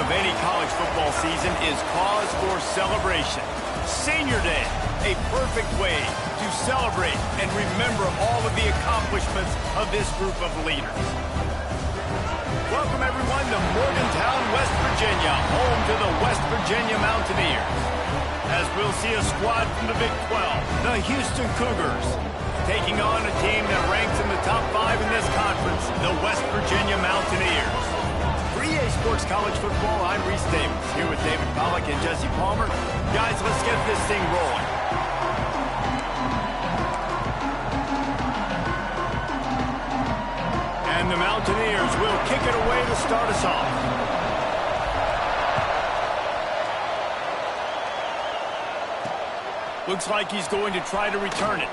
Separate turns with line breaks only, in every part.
of any college football season is cause for celebration. Senior Day, a perfect way to celebrate and remember all of the accomplishments of this group of leaders. Welcome, everyone, to Morgantown, West Virginia, home to the West Virginia Mountaineers. As we'll see a squad from the Big 12, the Houston Cougars, taking on a team that ranks in the top 5 in this conference, the West Virginia Mountaineers. For EA Sports College Football, I'm Reese Davis, here with David Pollack and Jesse Palmer. Guys, let's get this thing rolling. And the Mountaineers will kick it away to start us off. Looks like he's going to try to return it.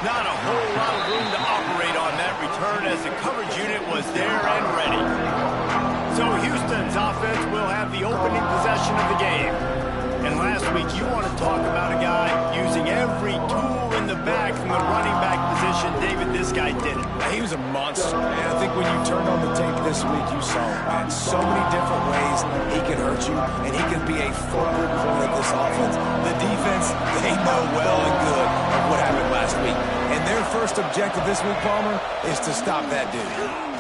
Not a whole lot of room to operate on that return as the coverage unit was there and ready. So Houston's offense will have the opening possession of the game. And last week, you want to talk about a guy using every tool in the bag from the running back position. David, this guy did it.
He was a monster, man. I think when you turned on the tape this week, you saw him, man. So many different ways he can hurt you, and he can be a focal point of this offense. The defense, they know well and good of what happened last week. And their first objective this week, Palmer, is to stop that dude.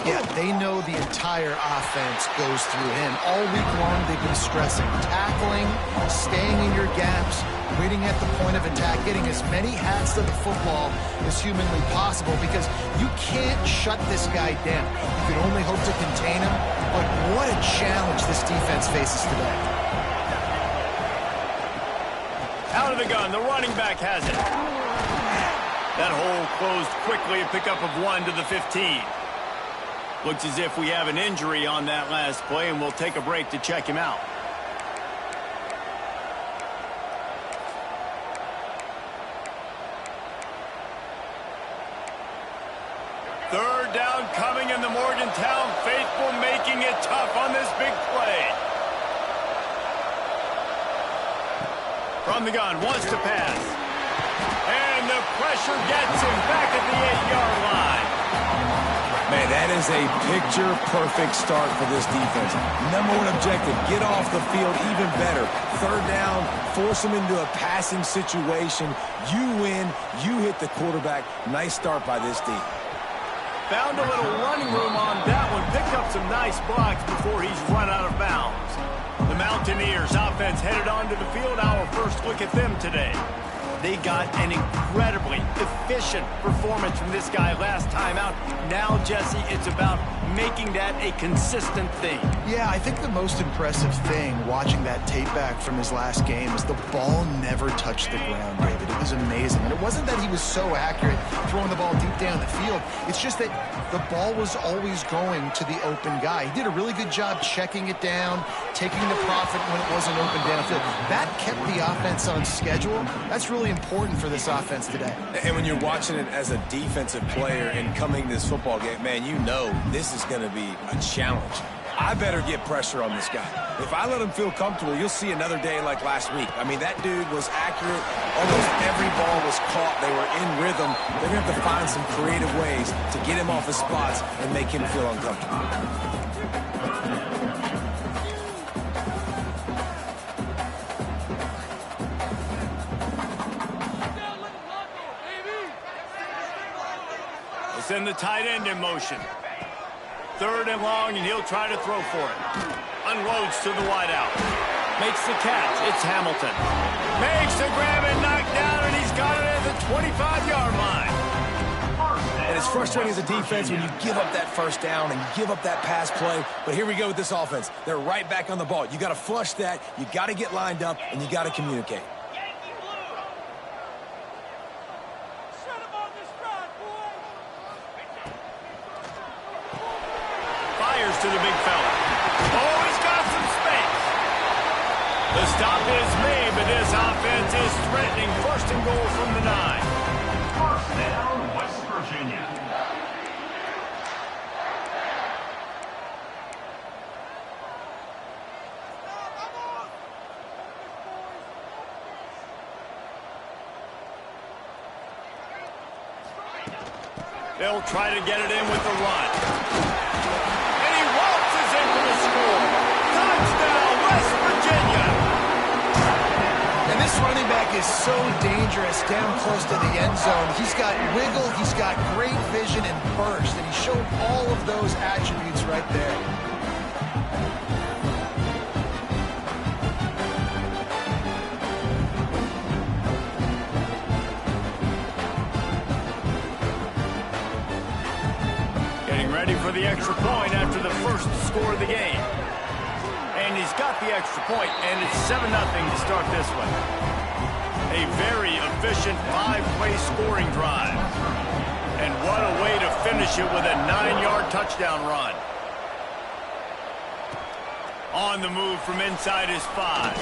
Yeah, they know the entire offense goes through him. All week long, they've been stressing tackling, staying in your gaps, waiting at the point of attack, getting as many hats to the football as humanly possible because you can't shut this guy down. You can only hope to contain him, but what a challenge this defense faces today.
Out of the gun, the running back has it. That hole closed quickly, a pickup of 1 to the 15. Looks as if we have an injury on that last play, and we'll take a break to check him out. Third down coming, in the Morgantown faithful making it tough on this big play. From the gun, wants to pass. And the pressure gets him back at the 8-yard line.
Man, that is a picture-perfect start for this defense. Number one objective, get off the field even better. Third down, force them into a passing situation. You win, you hit the quarterback. Nice start by this team.
Found a little running room on that one. Picked up some nice blocks before he's run out of bounds. The Mountaineers offense headed onto the field. Our first look at them today. They got an incredibly efficient performance from this guy last time out. Now, Jesse, it's about making that a consistent thing.
Yeah, I think the most impressive thing watching that tape back from his last game is the ball never touched the ground, David. It was amazing. And it wasn't that he was so accurate throwing the ball deep down the field. It's just that the ball was always going to the open guy. He did a really good job checking it down, taking the profit when it wasn't open downfield. That kept the offense on schedule. That's really important for this offense today.
And when you're watching it as a defensive player and coming this football game, man, you know this is going to be a challenge. I better get pressure on this guy. If I let him feel comfortable, you'll see another day like last week. I mean, that dude was accurate. Almost every ball was caught. They were in rhythm. They're going to have to find some creative ways to get him off his spots and make him feel uncomfortable.
Send the tight end in motion. Third and long, and he'll try to throw for it. Unloads to the wideout. Makes the catch. It's Hamilton. Makes the grab and knock down, and he's got it at the 25-yard line.
And it's frustrating as a defense when you give up that first down and give up that pass play. But here we go with this offense. They're right back on the ball. You got to flush that. You got to get lined up, and you got to communicate.
To the big fella. Oh, he's got some space. The stop is made, but this offense is threatening. First and goal from the 9. First down, West Virginia. They'll try to get it in with the run. And he waltzes in for the score. Touchdown!
This running back is so dangerous down close to the end zone. He's got wiggle, he's got great vision and burst, and he showed all of those attributes right there.
Getting ready for the extra point after the first score of the game. And he's got the extra point, and it's 7-0 to start this one. A very efficient 5-play scoring drive. And what a way to finish it with a 9-yard touchdown run. On the move from inside his 5.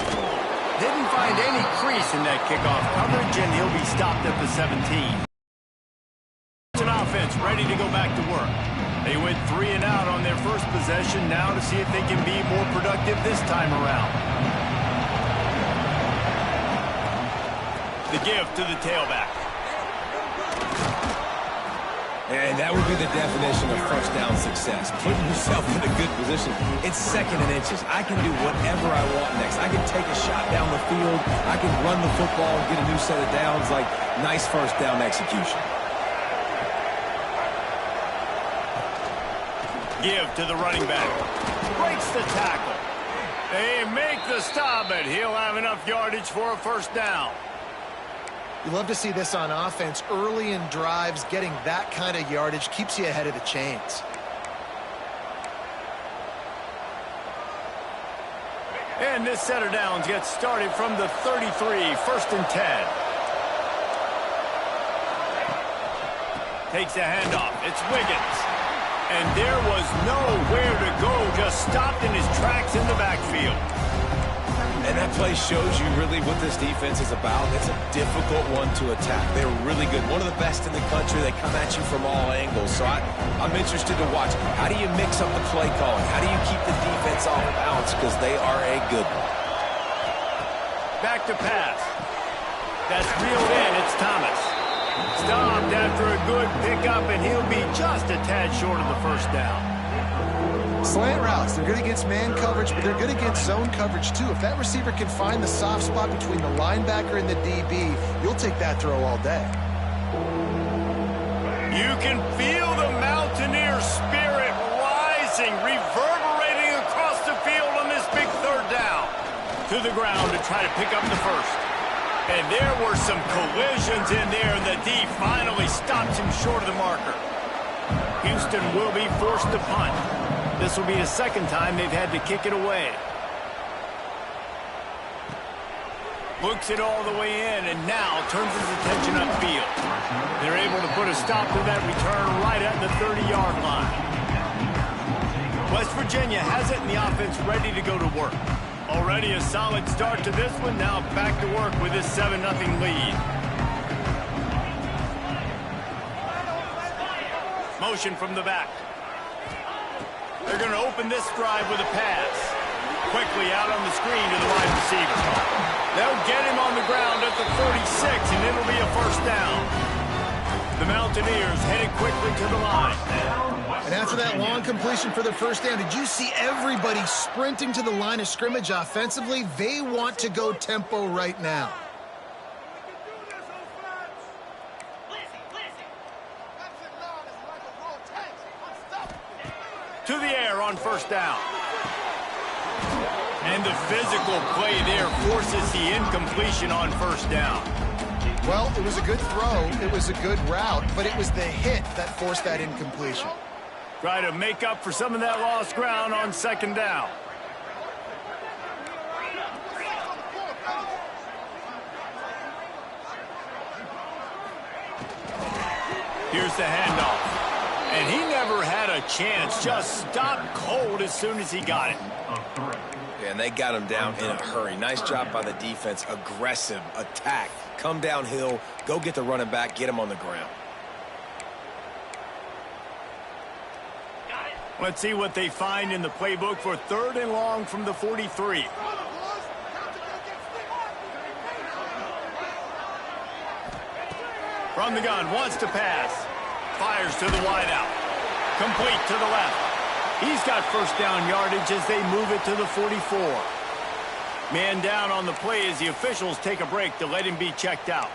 Didn't find any crease in that kickoff coverage, and he'll be stopped at the 17. It's an offense ready to go back to work. They went 3 and out on their first possession, now to see if they can be more productive this time around. The give to the tailback.
And that would be the definition of first down success. Putting yourself in a good position. It's 2nd and inches. I can do whatever I want next. I can take a shot down the field. I can run the football and get a new set of downs. Like, nice first down execution.
Give to the running back. Breaks the tackle. They make the stop, but he'll have enough yardage for a first down.
You love to see this on offense. Early in drives, getting that kind of yardage keeps you ahead of the chains.
And this set of downs gets started from the 33, 1st and 10. Takes a handoff. It's Wiggins. And there was nowhere to go, just stopped in his tracks in the backfield.
And that play shows you really what this defense is about. It's a difficult one to attack. They're really good. One of the best in the country. They come at you from all angles. So I'm interested to watch. How do you mix up the play calling? How do you keep the defense off balance? Because they are a good one.
Back to pass. That's reeled in. It's Thomas. Stopped after a good pickup, and he'll be just a tad short of the first down.
Slant routes, they're good against man coverage, but they're good against zone coverage too. If that receiver can find the soft spot between the linebacker and the DB, you'll take that throw all day.
You can feel the Mountaineer spirit rising, reverberating across the field on this big 3rd down. To the ground to try to pick up the first. And there were some collisions in there, and the D finally stops him short of the marker. Houston will be forced to punt. This will be the 2nd time they've had to kick it away. Looks it all the way in, and now turns his attention upfield. They're able to put a stop to that return right at the 30-yard line. West Virginia has it, and the offense ready to go to work. Already a solid start to this one. Now back to work with this 7-0 lead. Motion from the back. They're going to open this drive with a pass. Quickly out on the screen to the wide receiver. They'll get him on the ground at the 46, and it'll be a first down. The Mountaineers headed quickly to the line.
And after that long completion for the first down, did you see everybody sprinting to the line of scrimmage offensively? They want to go tempo right now.
To the air on first down. And the physical play there forces the incompletion on first down.
Well, it was a good throw, it was a good route, but it was the hit that forced that incompletion.
Try to make up for some of that lost ground on 2nd down. Here's the handoff. And he never had a chance, just stopped cold as soon as he got it.
And they got him down in a hurry. Nice job by the defense. Aggressive attack. Come downhill, go get the running back, get him on the ground.
Let's see what they find in the playbook for 3rd and long from the 43. From the gun, wants to pass. Fires to the wideout. Complete to the left. He's got first down yardage as they move it to the 44. Man down on the play as the officials take a break to let him be checked out.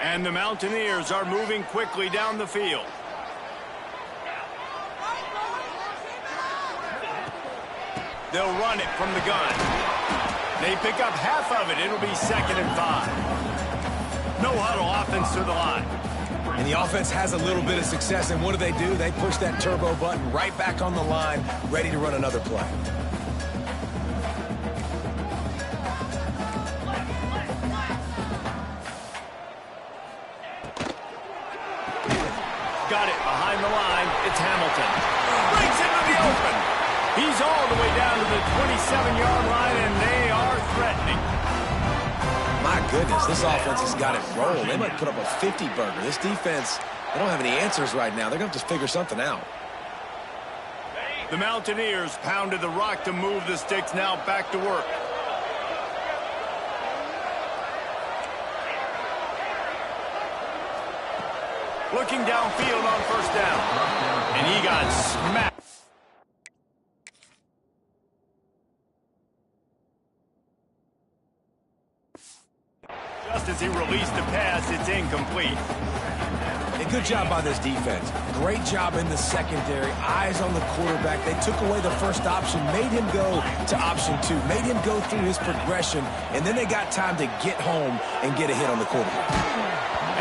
And the Mountaineers are moving quickly down the field. They'll run it from the gun. They pick up half of it. It'll be 2nd and 5. No huddle offense to the line.
And the offense has a little bit of success, and what do? They push that turbo button right back on the line, ready to run another play.
Got it behind the line. It's Hamilton. Breaks into the open. He's all the way down to the 27-yard line, and they are threatening.
My goodness, this offense has got it rolled. They might put up a 50-burger. This defense, they don't have any answers right now. They're going to have to figure something out.
The Mountaineers pounded the rock to move the sticks. Now back to work. Looking downfield on 1st down. And he got smacked. Just as he released the pass, it's incomplete.
A good job by this defense. Great job in the secondary. Eyes on the quarterback. They took away the first option, made him go to option 2, made him go through his progression, and then they got time to get home and get a hit on the quarterback.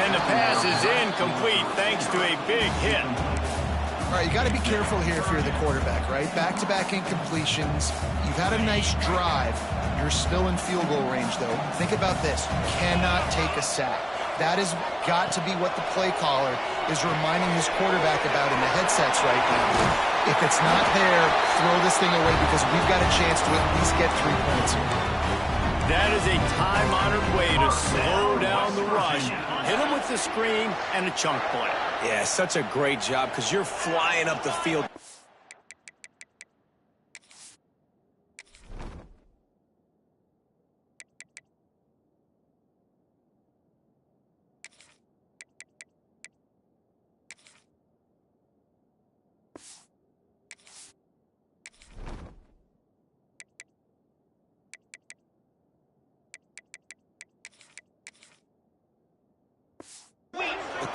And the pass is incomplete thanks to a big hit.
All right, you got to be careful here if you're the quarterback, right? Back-to-back incompletions. You've had a nice drive. You're still in field goal range, though. Think about this. You cannot take a sack. That has got to be what the play caller is reminding his quarterback about in the headsets right now. If it's not there, throw this thing away because we've got a chance to at least get 3 points here.
That is a time-honored way to slow down the rush. Hit him with the screen and a chunk play.
Yeah, such a great job because you're flying up the field.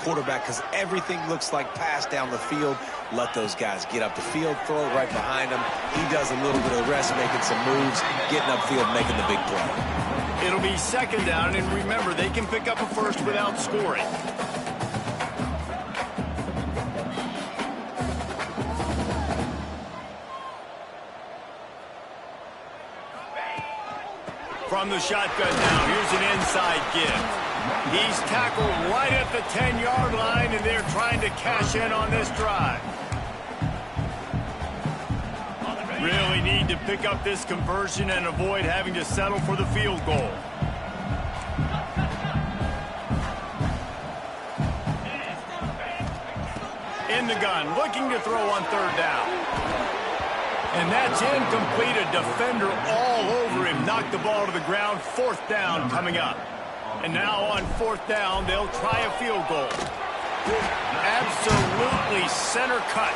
Quarterback, because everything looks like pass down the field. Let those guys get up the field, throw it right behind him. He does a little bit of the rest, making some moves, getting upfield, making the big play.
It'll be 2nd down, and remember, they can pick up a first without scoring. From the shotgun now, here's an inside give. He's tackled right at the 10-yard line, and they're trying to cash in on this drive. Really need to pick up this conversion and avoid having to settle for the field goal. In the gun, looking to throw on 3rd down. And that's incomplete. A defender all over him. Knocked the ball to the ground. 4th down coming up. And now on 4th down, they'll try a field goal. Absolutely center cut.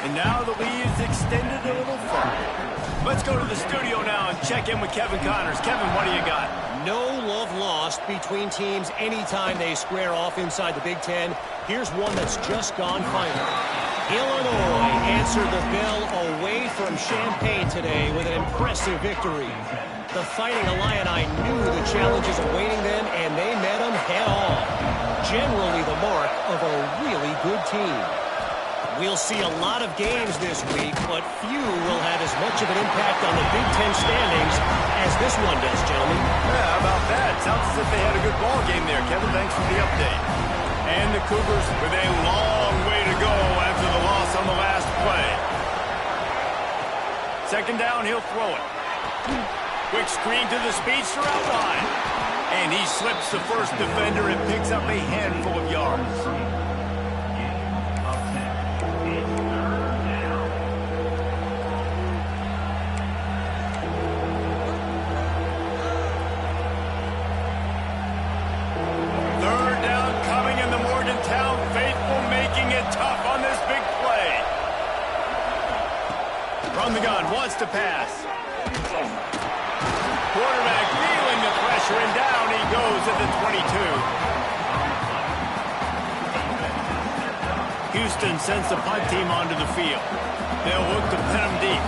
And now the lead is extended a little further. Let's go to the studio now and check in with Kevin Connors. Kevin, what do you got?
No love lost between teams anytime they square off inside the Big Ten. Here's one that's just gone final. Illinois answered the bell away from Champaign today with an impressive victory. The Fighting Illini knew the challenges awaiting them, and they met them head-on. Generally the mark of a really good team. We'll see a lot of games this week, but few will have as much of an impact on the Big Ten standings as this one does, gentlemen.
Yeah, how about that? Sounds as if they had a good ball game there. Kevin, thanks for the update. And the Cougars with a long way to go after the loss on the last play. 2nd down, he'll throw it. Quick screen to the speedster out wide. And he slips the first defender and picks up a handful of yards. From the gun, wants to pass. quarterback feeling the pressure, and down he goes at the 22. Houston sends the punt team onto the field. They'll look to pin him deep.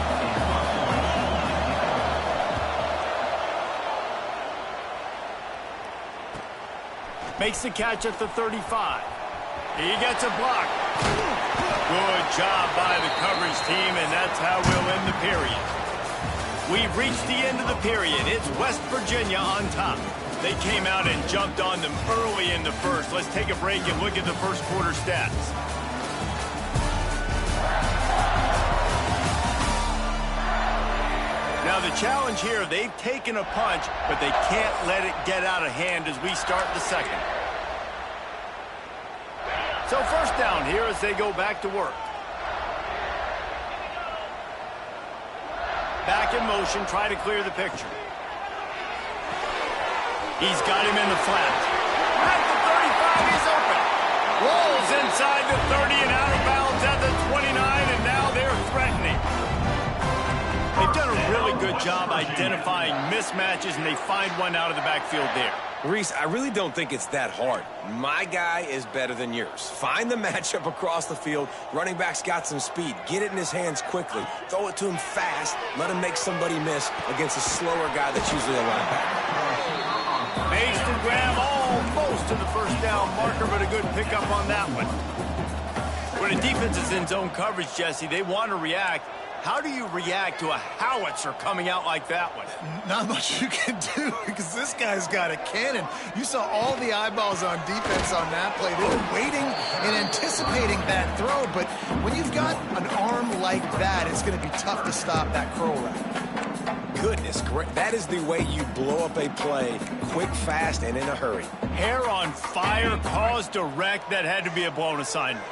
Makes the catch at the 35. He gets a block. Good job by the coverage team, and that's how we'll end the period. We've reached the end of the period. It's West Virginia on top. They came out and jumped on them early in the first. Let's take a break and look at the first quarter stats. Now the challenge here, they've taken a punch, but they can't let it get out of hand as we start the second. So first down here as they go back to work. Back in motion, try to clear the picture. He's got him in the flat. At the 35, he's open. Rolls inside the 30 and out of bounds at the 29, and now they're threatening. They've done a really good job identifying mismatches, and they find one out of the backfield there.
Reese, I really don't think it's that hard. My guy is better than yours. Find the matchup across the field. Running back's got some speed. Get it in his hands quickly. Throw it to him fast. Let him make somebody miss against a slower guy that's usually a linebacker.
Makes the grab almost to the first down marker, but a good pickup on that one. When a defense is in zone coverage, Jesse, they want to react. How do you react to a howitzer coming out like that one?
Not much you can do because this guy's got a cannon. You saw all the eyeballs on defense on that play. They were waiting and anticipating that throw, but when you've got an arm like that, it's going to be tough to stop that curl route.
Goodness, that is the way you blow up a play, quick, fast, and in a hurry.
Hair on fire, cause direct. That had to be a blown assignment.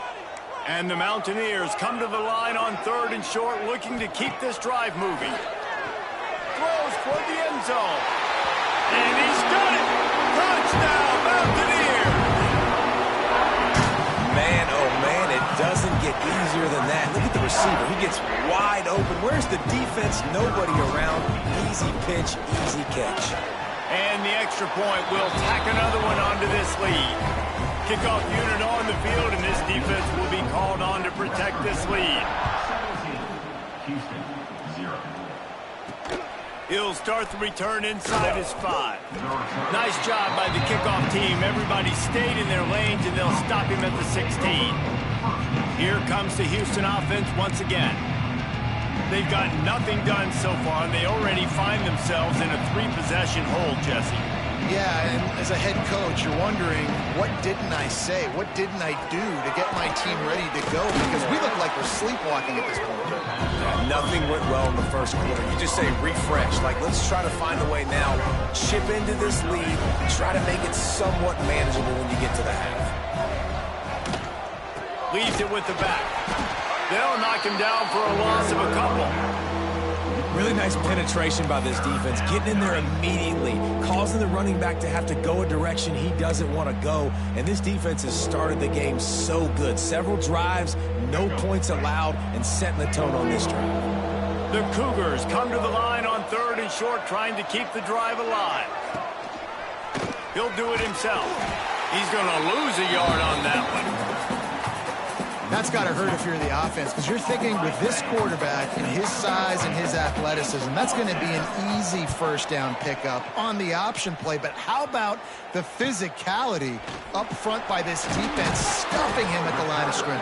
And the Mountaineers come to the line on third and short, looking to keep this drive moving. Throws for the end zone. And he's got it! Touchdown, Mountaineers!
Man, oh man, it doesn't get easier than that. Look at the receiver. He gets wide open. Where's the defense? Nobody around. Easy pitch, easy catch.
And the extra point will tack another one onto this lead. Kickoff unit on the field, and this defense will be called on to protect this lead. He'll start the return inside his 5. Nice job by the kickoff team. Everybody stayed in their lanes, and they'll stop him at the 16. Here comes the Houston offense once again. They've got nothing done so far, and they already find themselves in a 3-possession hole, Jesse.
Yeah, and as a head coach, you're wondering, what didn't I say? What didn't I do to get my team ready to go? Because we look like we're sleepwalking at this point.
Yeah, nothing went well in the first quarter. You just say refresh. Like, let's try to find a way now. Chip into this lead. Try to make it somewhat manageable when you get to the half.
Leaves it with the back. They'll knock him down for a loss of a couple.
Really nice penetration by this defense, getting in there immediately, causing the running back to have to go a direction he doesn't want to go. And this defense has started the game so good. Several drives, no points allowed, and setting the tone on this drive.
The Cougars come to the line on third and short, trying to keep the drive alive. He'll do it himself. He's going to lose a yard on that one.
That's got to hurt if you're the offense, because you're thinking with this quarterback and his size and his athleticism, that's going to be an easy first down pickup on the option play. But how about the physicality up front by this defense, stuffing him at the line of scrimmage?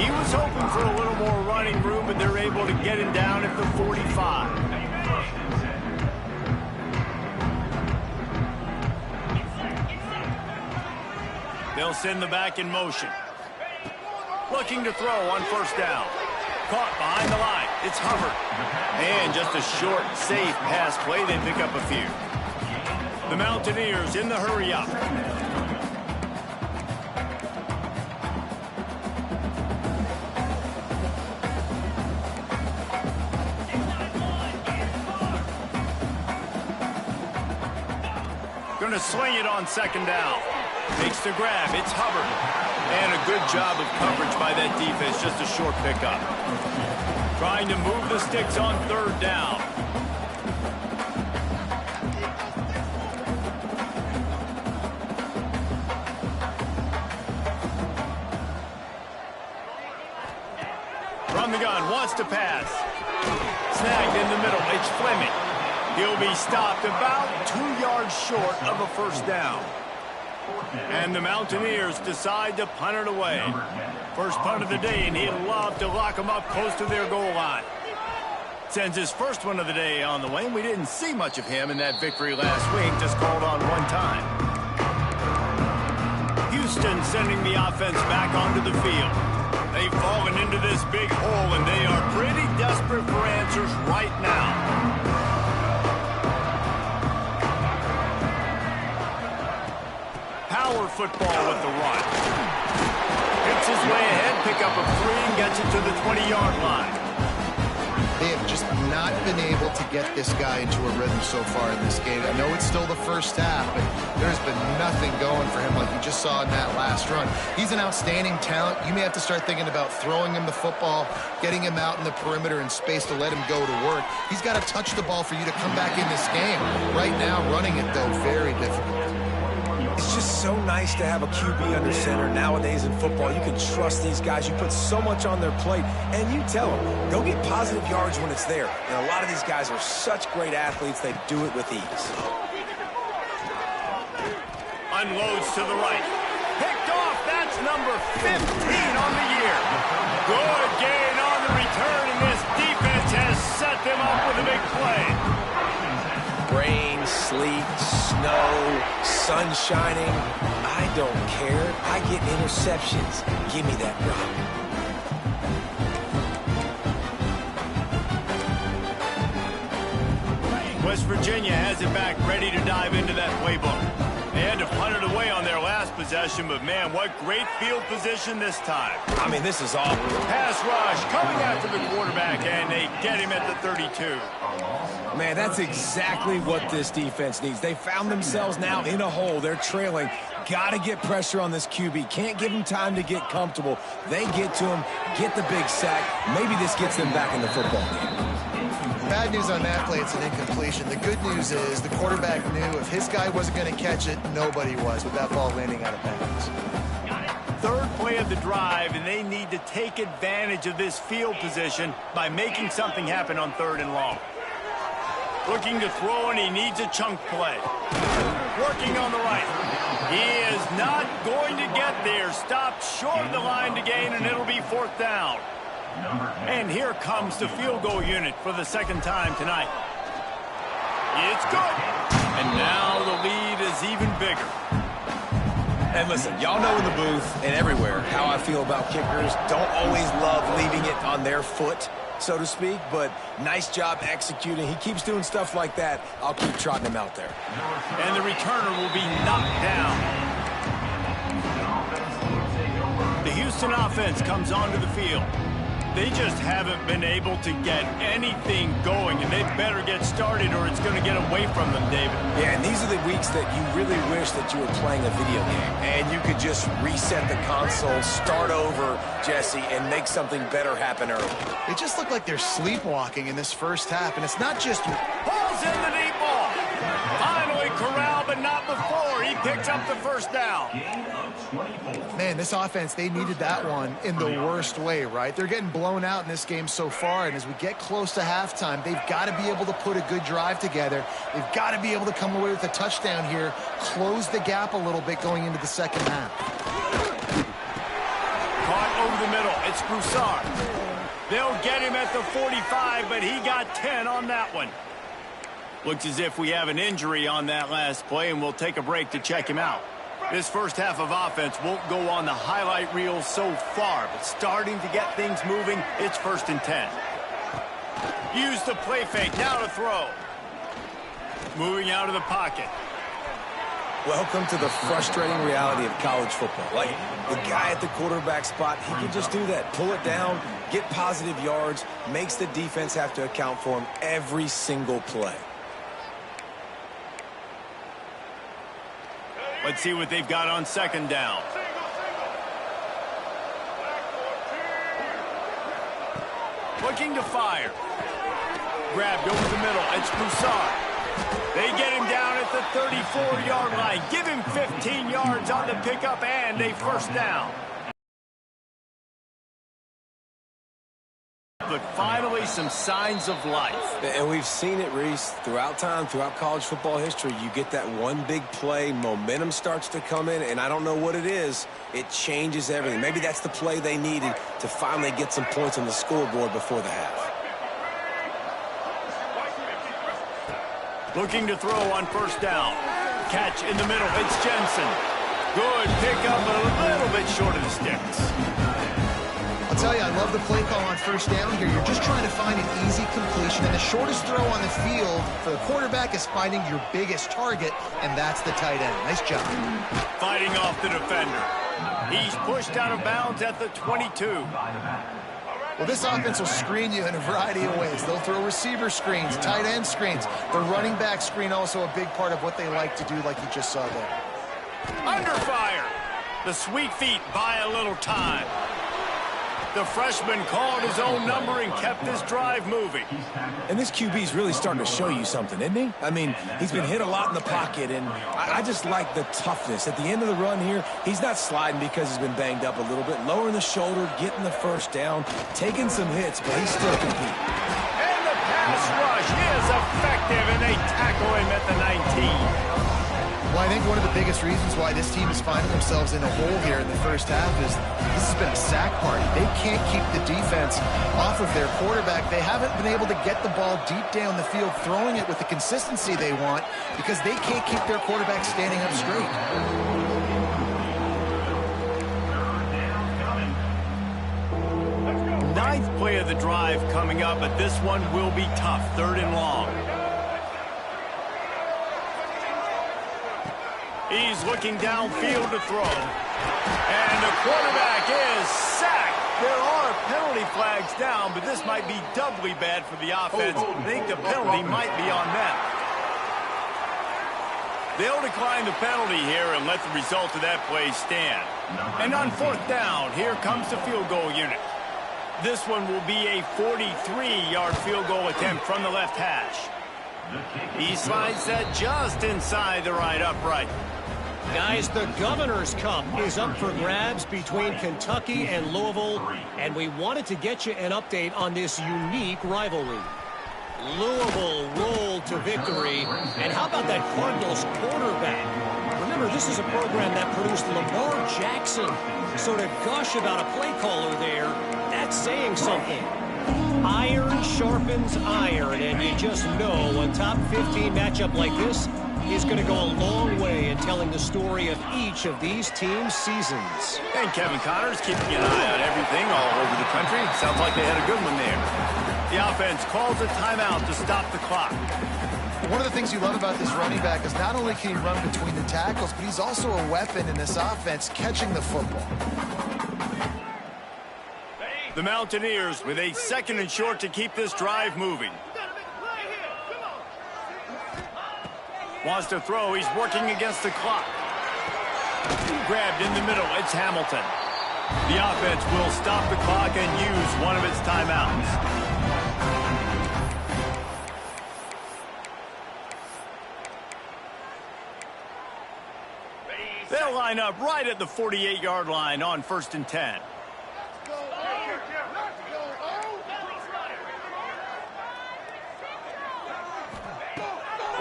He was hoping for a little more running room, but they're able to get him down at the 45. They'll send the back in motion. Looking to throw on first down. Caught behind the line. It's Hubbard. And just a short, safe pass play. They pick up a few. The Mountaineers in the hurry up. Going to swing it on second down. Makes the grab. It's Hubbard. And a good job of coverage by that defense. Just a short pickup. Trying to move the sticks on third down. the gun, wants to pass. Snagged in the middle, it's Fleming. He'll be stopped about 2 yards short of a first down. And the Mountaineers decide to punt it away. First punt of the day, and he'd love to lock them up close to their goal line. Sends his first one of the day on the way, and we didn't see much of him in that victory last week, just called on one time. Houston sending the offense back onto the field. They've fallen into this big hole, and they are pretty desperate for answers right now. Power football with the run. Hits his way ahead, pick up a 3, and gets it to the 20-yard line.
They have just not been able to get this guy into a rhythm so far in this game. I know it's still the first half, but there's been nothing going for him like you just saw in that last run. He's an outstanding talent. You may have to start thinking about throwing him the football, getting him out in the perimeter in space to let him go to work. He's got to touch the ball for you to come back in this game. Right now, running it, though, very difficult.
It's just so nice to have a QB under center nowadays in football. You can trust these guys. You put so much on their plate, and you tell them, go get positive yards when it's there. And a lot of these guys are such great athletes, they do it with ease.
Unloads to the right. Picked off. That's number 15 on the year. Good gain on the return, and this defense has set them up with a big play.
Rain, sleet, snow, sun shining. I don't care. I get interceptions. Give me that rock.
West Virginia has it back, ready to dive into that playbook. They had to punt it away on their last possession, but man, what great field position this time.
I mean, this is awful.
Pass rush coming after the quarterback, and they get him at the 32.
Man, that's exactly what this defense needs. They found themselves now in a hole. They're trailing. Got to get pressure on this QB. Can't give him time to get comfortable. They get to him, get the big sack. Maybe this gets them back in the football game.
Bad news on that play, it's an incompletion. The good news is the quarterback knew if his guy wasn't going to catch it, nobody was with that ball landing out of bounds.
Third play of the drive, and they need to take advantage of this field position by making something happen on 3rd and long. Looking to throw, and he needs a chunk play. Working on the right. He is not going to get there. Stopped short of the line to gain, and it'll be 4th down. And here comes the field goal unit for the second time tonight. It's good. And now the lead is even bigger.
And listen, y'all know in the booth and everywhere how I feel about kickers. Don't always love leaving it on their foot, so to speak, but nice job executing. He keeps doing stuff like that. I'll keep trotting him out there.
And the returner will be knocked down. The Houston offense comes onto the field. They just haven't been able to get anything going, and they better get started or it's going to get away from them, David.
Yeah, and these are the weeks that you really wish that you were playing a video game and you could just reset the console, start over, Jesse, and make something better happen early.
It just looked like they're sleepwalking in this first half, and it's not just...
Pulls in the deep ball. Finally corralled, but not before. He picks up the first down.
Man, this offense, they needed that one in the worst way, right? They're getting blown out in this game so far, and as we get close to halftime, they've got to be able to put a good drive together. They've got to be able to come away with a touchdown here, close the gap a little bit going into the second half.
Caught over the middle. It's Broussard. They'll get him at the 45, but he got 10 on that one. Looks as if we have an injury on that last play, and we'll take a break to check him out. This first half of offense won't go on the highlight reel so far, but starting to get things moving, it's 1st and 10. Use the play fake, now to throw. Moving out of the pocket.
Welcome to the frustrating reality of college football. Like, the guy at the quarterback spot, he can just do that. Pull it down, get positive yards, makes the defense have to account for him every single play.
Let's see what they've got on 2nd down. Looking to fire. Grabbed over the middle. It's Broussard. They get him down at the 34-yard line. Give him 15 yards on the pickup and a 1st down. display some signs of life.
And we've seen it, Reese, throughout time, throughout college football history. You get that one big play, momentum starts to come in, and I don't know what it is. It changes everything. Maybe that's the play they needed to finally get some points on the scoreboard before the half.
Looking to throw on first down. Catch in the middle. It's Jensen. Good pickup, a little bit short of the sticks.
I'll tell you, I love the play call on first down here. You're just trying to find an easy completion, and the shortest throw on the field for the quarterback is finding your biggest target, and that's the tight end. Nice job.
Fighting off the defender. He's pushed out of bounds at the 22.
Well, this offense will screen you in a variety of ways. They'll throw receiver screens, tight end screens. The running back screen also a big part of what they like to do, like you just saw there.
Under fire. The sweet feet buy a little time. The freshman called his own number and kept this drive moving.
And this QB's really starting to show you something, isn't he? I mean, he's been hit a lot in the pocket, and I just like the toughness. At the end of the run here, he's not sliding because he's been banged up a little bit. Lowering the shoulder, getting the first down, taking some hits, but he's still competing.
And the pass rush is effective, and they tackle him at the 19.
Well, I think one of the biggest reasons why this team is finding themselves in a hole here in the first half is this has been a sack party. They can't keep the defense off of their quarterback. They haven't been able to get the ball deep down the field, throwing it with the consistency they want because they can't keep their quarterback standing up straight.
Ninth play of the drive coming up, but this one will be tough. 3rd and long. He's looking downfield to throw. And the quarterback is sacked. There are penalty flags down, but this might be doubly bad for the offense. I think the penalty might be on them. They'll decline the penalty here and let the result of that play stand. And on 4th down, here comes the field goal unit. This one will be a 43-yard field goal attempt from the left hash. He slides that just inside the right upright.
Guys, the Governor's Cup is up for grabs between Kentucky and Louisville, and we wanted to get you an update on this unique rivalry. Louisville rolled to victory, and how about that Cardinals quarterback? Remember, this is a program that produced Lamar Jackson, so to gush about a play caller there, that's saying something. Iron sharpens iron, and you just know a top 15 matchup like this is going to go a long way in telling the story of each of these teams' seasons.
And Kevin Connors keeping an eye on everything all over the country. Sounds like they had a good one there. The offense calls a timeout to stop the clock.
One of the things you love about this running back is not only can he run between the tackles, but he's also a weapon in this offense catching the football.
The Mountaineers with a 2nd and short to keep this drive moving. Wants to throw. He's working against the clock. Grabbed in the middle. It's Hamilton. The offense will stop the clock and use one of its timeouts. They'll line up right at the 48-yard line on 1st and 10.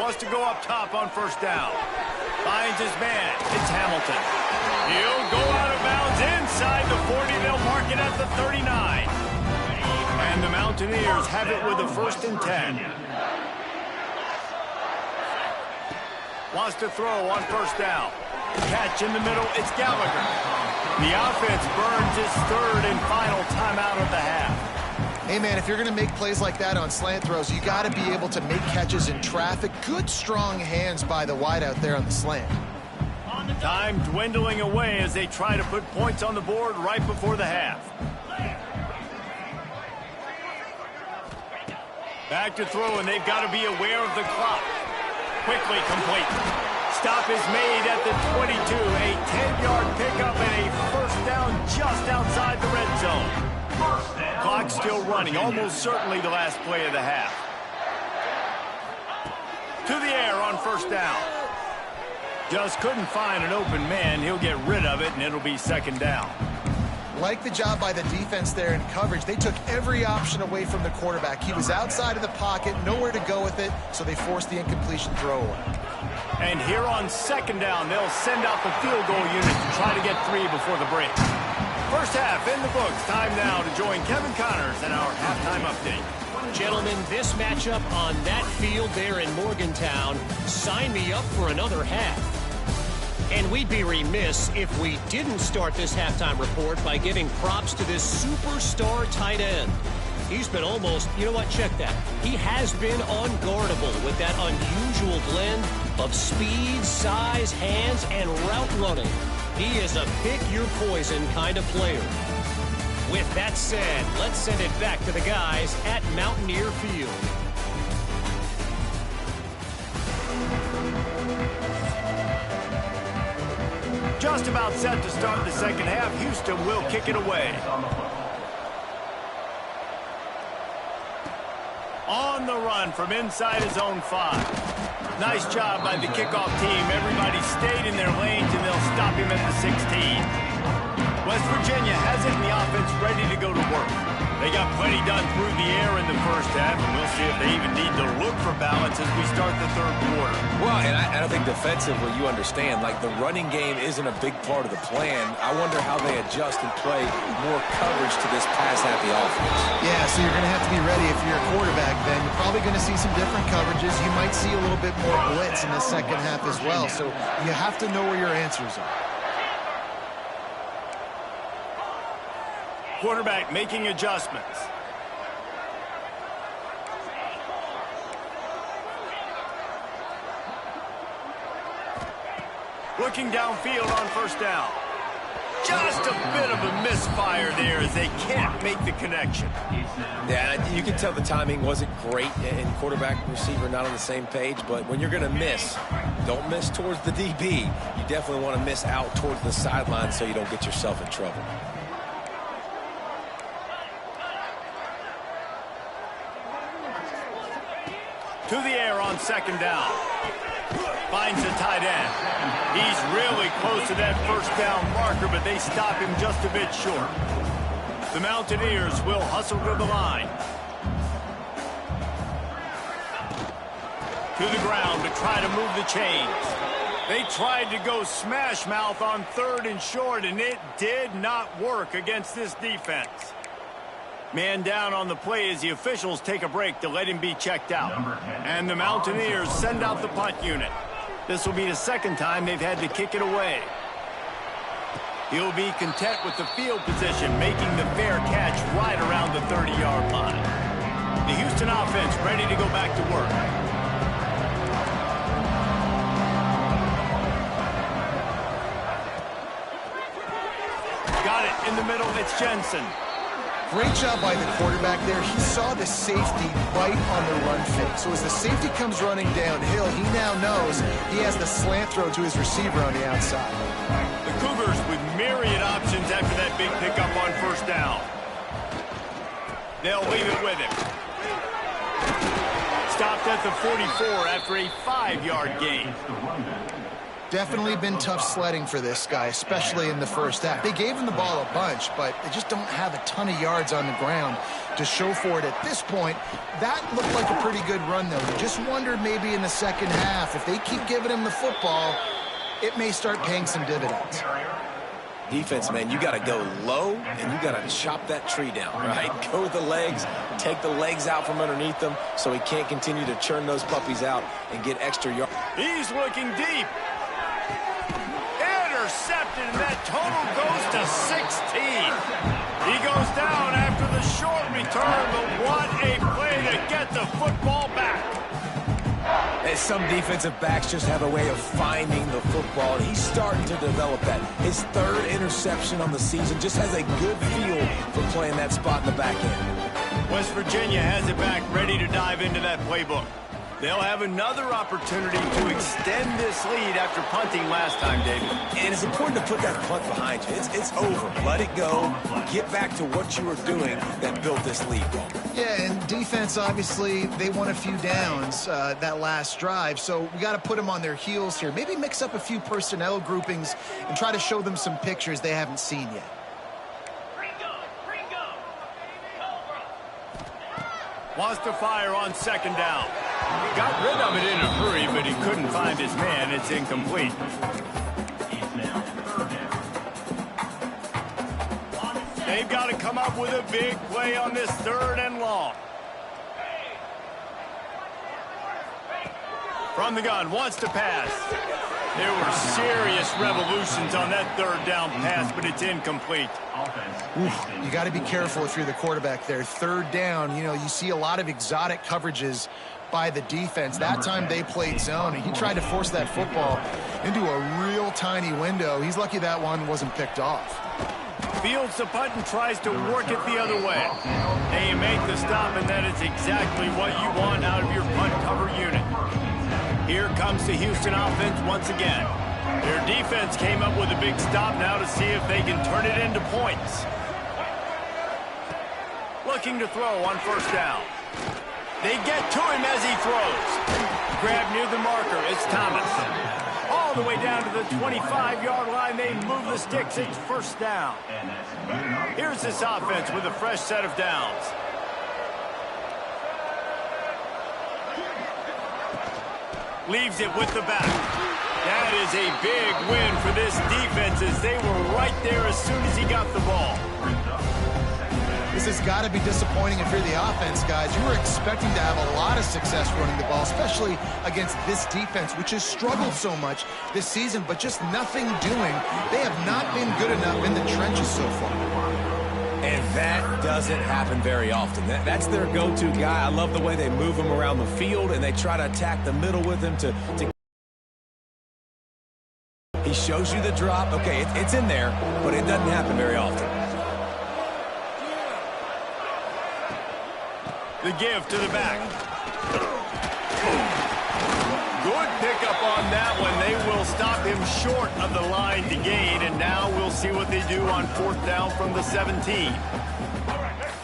Wants to go up top on 1st down. Finds his man. It's Hamilton. He'll go out of bounds inside the 40. They'll mark it at the 39. And the Mountaineers have it with a 1st and 10. Wants to throw on 1st down. Catch in the middle. It's Gallagher. The offense burns its 3rd and final timeout of the half.
Hey, man, if you're going to make plays like that on slant throws, you got to be able to make catches in traffic. Good, strong hands by the wideout there on the slant.
Time dwindling away as they try to put points on the board right before the half. Back to throw, and they've got to be aware of the clock. Quickly complete. Stop is made at the 22. A 10-yard pickup and a 1st down just outside the red zone. Clock still running, almost certainly the last play of the half. To the air on 1st down. Just couldn't find an open man. He'll get rid of it, and it'll be 2nd down.
Like the job by the defense there in coverage. They took every option away from the quarterback. He was outside of the pocket, nowhere to go with it, so they forced the incompletion throwaway.
And here on second down, they'll send out the field goal unit to try to get 3 before the break. First half in the books. Time now to join Kevin Connors in our halftime update.
Gentlemen, this matchup on that field there in Morgantown, sign me up for another half. And we'd be remiss if we didn't start this halftime report by giving props to this superstar tight end. He's been almost, you know what, check that. He has been unguardable with that unusual blend of speed, size, hands, and route running. He is a pick-your-poison kind of player. With that said, let's send it back to the guys at Mountaineer Field.
Just about set to start the second half. Houston will kick it away. On the run from inside his own 5. Nice job by the kickoff team. Everybody stayed in their lanes, and they'll stop him at the 16. West Virginia has it in the offense ready to go to work. They got plenty done through the air in the first half, and we'll see if they even need to look for balance as we start the third quarter.
Well, and I think defensively, you understand, like the running game isn't a big part of the plan. I wonder how they adjust and play more coverage to this pass-happy offense.
Yeah, so you're going to have to be ready if you're a quarterback then. You're probably going to see some different coverages. You might see a little bit more blitz in the second half as well, so you have to know where your answers are.
Quarterback making adjustments. Looking downfield on first down. Just a bit of a misfire there as they can't make the connection.
Yeah, you can tell the timing wasn't great and quarterback and receiver not on the same page, but when you're going to miss, don't miss towards the DB. You definitely want to miss out towards the sideline so you don't get yourself in trouble.
To the air on second down. Finds the tight end. He's really close to that first down marker, but they stop him just a bit short. The Mountaineers will hustle to the line. To the ground to try to move the chains. They tried to go smash mouth on 3rd and short, and it did not work against this defense. Man down on the play as the officials take a break to let him be checked out. And the Mountaineers send out the punt unit. This will be the second time they've had to kick it away. He'll be content with the field position, making the fair catch right around the 30-yard line. The Houston offense ready to go back to work. Got it in the middle. It's Jensen.
Great job by the quarterback there. He saw the safety right on the run fake. So as the safety comes running downhill, he now knows he has the slant throw to his receiver on the outside.
The Cougars with myriad options after that big pickup on first down. They'll leave it with him. Stopped at the 44 after a 5-yard gain.
Definitely been tough sledding for this guy, especially in the first half. They gave him the ball a bunch, but they just don't have a ton of yards on the ground to show for it at this point. That looked like a pretty good run, though. You just wondered maybe in the second half, if they keep giving him the football, it may start paying some dividends.
Defense, man, you got to go low, and you got to chop that tree down, right? Go with the legs, take the legs out from underneath them so he can't continue to churn those puppies out and get extra yards.
He's looking deep. Intercepted, and that total goes to 16. He goes down after the short return, but what a play to get the football back.
And some defensive backs just have a way of finding the football, and he's starting to develop that. His 3rd interception on the season, just has a good feel for playing that spot in the back end.
West Virginia has it back, ready to dive into that playbook. They'll have another opportunity to extend this lead after punting last time, David.
And it's important to put that punt behind you. It's over. Let it go. Get back to what you were doing that built this lead.
Yeah, and defense, obviously, they won a few downs that last drive, so we got to put them on their heels here. Maybe mix up a few personnel groupings and try to show them some pictures they haven't seen yet.
Wants to fire on second down. Got rid of it in a hurry, but he couldn't find his man. It's incomplete. They've got to come up with a big play on this 3rd and long. From the gun, wants to pass. There were serious revolutions on that 3rd down pass, but it's incomplete.
You got to be careful if you're the quarterback there. 3rd down, you know, you see a lot of exotic coverages by the defense. That time they played zone, and he tried to force that football into a real tiny window. He's lucky that one wasn't picked off.
Fields the punt and tries to work it the other way. They make the stop, and that is exactly what you want out of your punt cover unit. Here comes the Houston offense once again. Their defense came up with a big stop now to see if they can turn it into points. Looking to throw on 1st down. They get to him as he throws. Grab near the marker. It's Thomas. All the way down to the 25-yard line. They move the sticks. It's 1st down. Here's this offense with a fresh set of downs. Leaves it with the back. That is a big win for this defense as they were right there as soon as he got the ball.
This has got to be disappointing if you're the offense, guys. You were expecting to have a lot of success running the ball, especially against this defense, which has struggled so much this season, but just nothing doing. They have not been good enough in the trenches so far.
And that doesn't happen very often. That's their go-to guy. I love the way they move him around the field, and they try to attack the middle with him to He shows you the drop. Okay, it's in there, but it doesn't happen very often.
The give to the back. Good pickup on that one. They will stop him short of the line to gain, and now we'll see what they do on 4th down from the 17.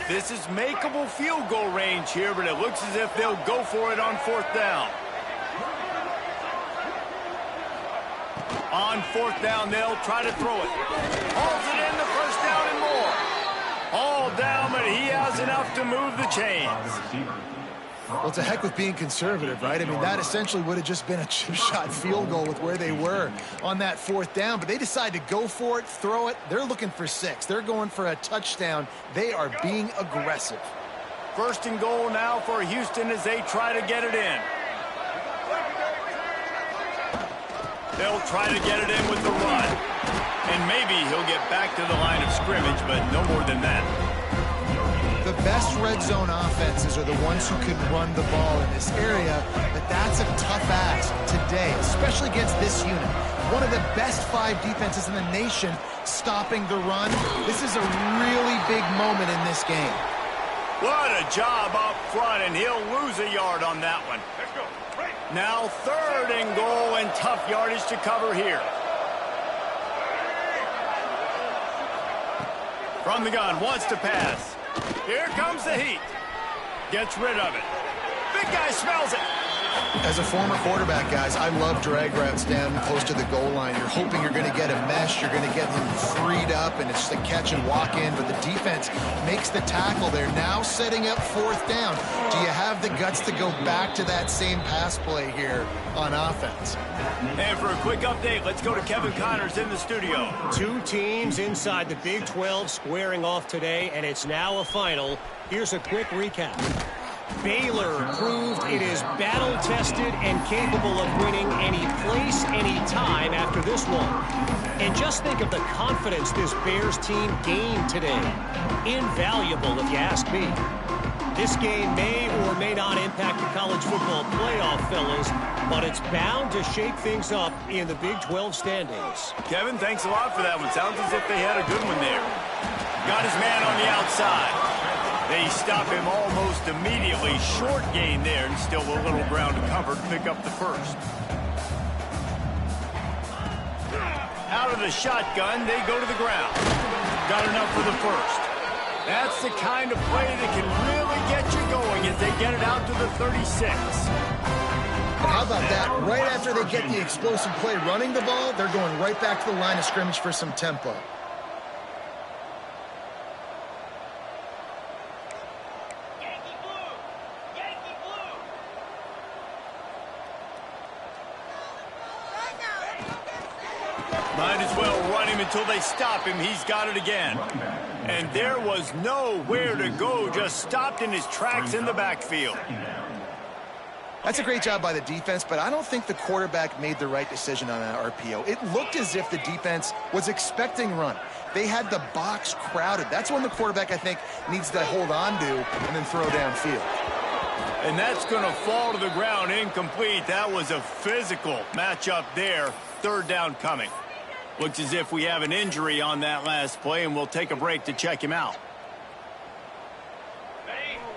This is makeable field goal range here, but it looks as if they'll go for it on 4th down. On 4th down, they'll try to throw it. Hauls it in the 1st down and more. All down, but he has enough to move the chains.
Well, it's a heck with being conservative, right? I mean, that essentially would have just been a chip shot field goal with where they were on that 4th down, but they decide to go for it, throw it. They're looking for 6. They're going for a touchdown. They are being aggressive.
1st and goal now for Houston as they try to get it in. They'll try to get it in with the run. And maybe he'll get back to the line of scrimmage, but no more than that.
The best red zone offenses are the ones who can run the ball in this area, but that's a tough ask today, especially against this unit. One of the best 5 defenses in the nation stopping the run. This is a really big moment in this game.
What a job up front, and he'll lose a yard on that one. Now 3rd and goal, and tough yardage to cover here. From the gun, wants to pass. Here comes the heat. Gets rid of it. Big guy smells it.
As a former quarterback, guys, I love drag routes down close to the goal line. You're hoping you're going to get a mesh. You're going to get him freed up, and it's just a catch and walk in. But the defense makes the tackle. They're now setting up 4th down. Do you have the guts to go back to that same pass play here on offense?
And for a quick update, let's go to Kevin Connors in the studio.
2 teams inside the Big 12 squaring off today, and it's now a final. Here's a quick recap. Baylor proved it is battle-tested and capable of winning any place, any time after this one. And just think of the confidence this Bears team gained today. Invaluable, if you ask me. This game may or may not impact the college football playoff, fellas, but it's bound to shake things up in the Big 12 standings.
Kevin, thanks a lot for that one. Sounds as if they had a good one there. Got his man on the outside. They stop him almost immediately. Short gain there, and still a little ground to cover to pick up the 1st. Out of the shotgun, they go to the ground. Got enough for the 1st. That's the kind of play that can really get you going as they get it out to the 36.
And how about that? Right after they get the explosive play running the ball, they're going right back to the line of scrimmage for some tempo.
Might as well run him until they stop him. He's got it again. And there was nowhere to go, just stopped in his tracks in the backfield.
That's a great job by the defense, but I don't think the quarterback made the right decision on that RPO. It looked as if the defense was expecting run. They had the box crowded. That's when the quarterback, I think, needs to hold on to and then throw downfield.
And that's going to fall to the ground incomplete. That was a physical matchup there. Third down coming. Looks as if we have an injury on that last play, and we'll take a break to check him out.